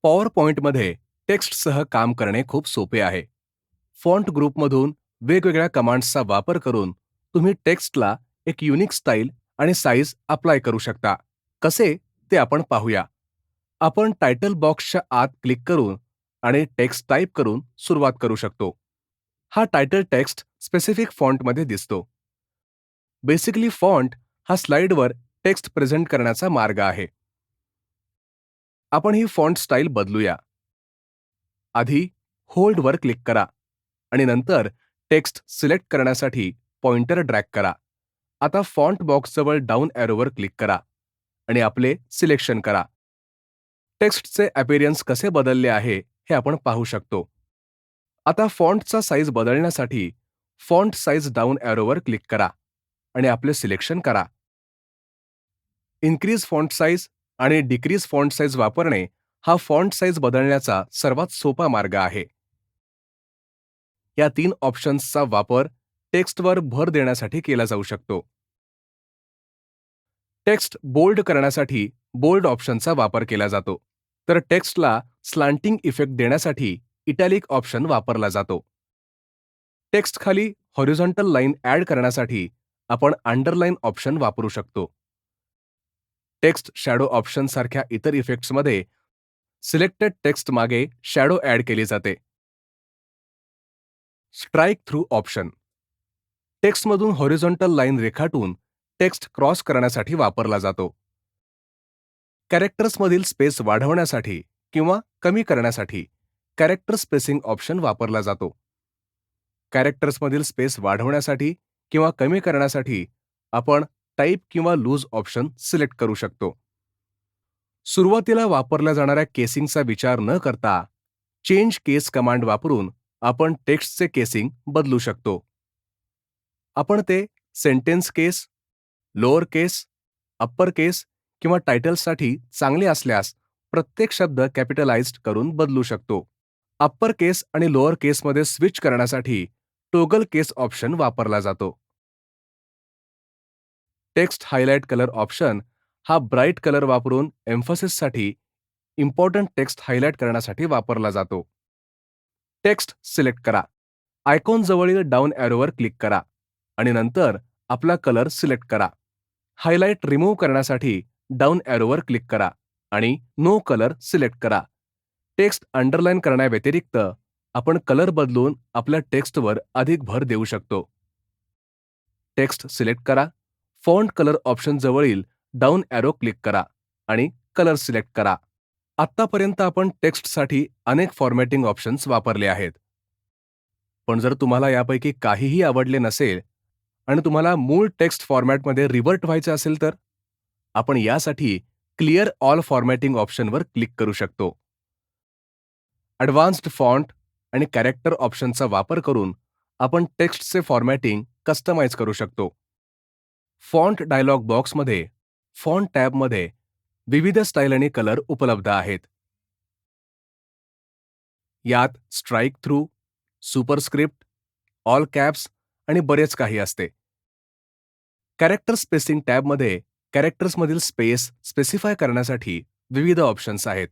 Power पॉइंटमध्ये टेक्स्टसह काम करणे खूप सोपे आहे. फॉन्ट ग्रुपमधून वेगवेगळ्या कमांड्सचा वापर करून तुम्ही टेक्स्टला एक युनिक स्टाईल आणि साईज अप्लाय करू शकता. कसे ते आपण पाहूया. आपण टायटल बॉक्सच्या आत क्लिक करून आणि टेक्स्ट टाईप करून सुरुवात करू शकतो. हा टायटल टेक्स्ट स्पेसिफिक फॉन्टमध्ये दिसतो. बेसिकली फॉन्ट हा स्लाइडवर टेक्स्ट प्रेझेंट करण्याचा मार्ग आहे. आपण ही फॉन्ट स्टाईल बदलूया. आधी होल्डवर क्लिक करा आणि नंतर टेक्स्ट सिलेक्ट करण्यासाठी पॉइंटर ड्रॅग करा. आता फॉन्ट बॉक्सजवळ डाऊन ॲरोवर क्लिक करा आणि आपले सिलेक्शन करा. टेक्स्टचे अपीयरन्स कसे बदलले आहे हे आपण पाहू शकतो. आता फॉन्टचा साईज बदलण्यासाठी फॉन्ट साईज डाऊन ॲरोवर क्लिक करा आणि आपले सिलेक्शन करा. इन्क्रीज फॉन्ट साईज आणि डिक्रीज फॉन्ट साईज वापरणे हा फॉन्ट साईज बदलण्याचा सर्वात सोपा मार्ग आहे. या 3 ऑप्शन्सचा वापर टेक्स्टवर भर देण्यासाठी केला जाऊ शकतो. टेक्स्ट बोल्ड करण्यासाठी बोल्ड ऑप्शनचा वापर केला जातो, तर टेक्स्टला स्लांटिंग इफेक्ट देण्यासाठी इटॅलिक ऑप्शन वापरला जातो. टेक्स्ट खाली हॉरिझॉन्टल लाईन ॲड करण्यासाठी आपण अंडरलाईन ऑप्शन वापरू शकतो. टेक्स्ट शॅडो ऑप्शन सारख्या इतर इफेक्ट्समध्ये सिलेक्टेड टेक्स्ट मागे शॅडो ॲड केली जाते. स्ट्राइक थ्रू ऑप्शन टेक्स्टमधून हॉरिझॉन्टल लाईन रेखाटून टेक्स्ट क्रॉस करण्यासाठी वापरला जातो. कॅरेक्टर्समधील स्पेस वाढवण्यासाठी किंवा कमी करण्यासाठी कॅरेक्टर स्पेसिंग ऑप्शन वापरला जातो. कॅरेक्टर्समधील स्पेस वाढवण्यासाठी किंवा कमी करण्यासाठी आपण टाईप किंवा लूज ऑप्शन सिलेक्ट करू शकतो. सुरुवातीला वापरल्या जाणाऱ्या केसिंगचा विचार न करता चेंज केस कमांड वापरून आपण टेक्स्टचे केसिंग बदलू शकतो. आपण ते सेंटेन्स केस, लोअर केस, अप्पर केस किंवा टायटल्ससाठी चांगले असल्यास प्रत्येक शब्द कॅपिटलाइज्ड करून बदलू शकतो. अप्पर केस आणि लोअर केसमध्ये स्विच करण्यासाठी टोगल केस ऑप्शन वापरला जातो. टेक्स्ट हायलाइट कलर ऑप्शन हा ब्राईट कलर वापरून एम्फसिससाठी इम्पॉर्टंट टेक्स्ट हायलाइट करण्यासाठी वापरला जातो. टेक्स्ट सिलेक्ट करा. आयकॉन जवळील डाऊन ॲरोवर क्लिक करा आणि नंतर आपला कलर सिलेक्ट करा. हायलाइट रिमूव्ह करण्यासाठी डाऊन ॲरोवर क्लिक करा आणि नो कलर सिलेक्ट करा. टेक्स्ट अंडरलाईन करण्याव्यतिरिक्त आपण कलर बदलून आपल्या टेक्स्टवर अधिक भर देऊ शकतो. टेक्स्ट सिलेक्ट करा. फॉन्ट कलर ऑप्शन जवळील डाऊन ॲरो क्लिक करा आणि कलर सिलेक्ट करा. आत्तापर्यंत आपण टेक्स्टसाठी अनेक फॉर्मॅटिंग ऑप्शन्स वापरले आहेत. पण जर तुम्हाला यापैकी काहीही आवडले नसेल आणि तुम्हाला मूळ टेक्स्ट फॉर्मॅटमध्ये रिव्हर्ट व्हायचे असेल तर आपण यासाठी क्लिअर ऑल फॉर्मॅटिंग ऑप्शनवर क्लिक करू शकतो. ॲडव्हान्स्ड फॉन्ट आणि कॅरेक्टर ऑप्शनचा वापर करून आपण टेक्स्टचे फॉर्मॅटिंग कस्टमाइज करू शकतो. फॉन्ट डायलॉग बॉक्समध्ये फॉन्ट टॅबमध्ये विविध स्टाईल आणि कलर उपलब्ध आहेत. यात strike through, superscript, all caps आणि बरेच काही असते. कॅरेक्टर स्पेसिंग टॅबमध्ये कॅरेक्टर्समधील स्पेस स्पेसिफाय करण्यासाठी विविध ऑप्शन्स आहेत.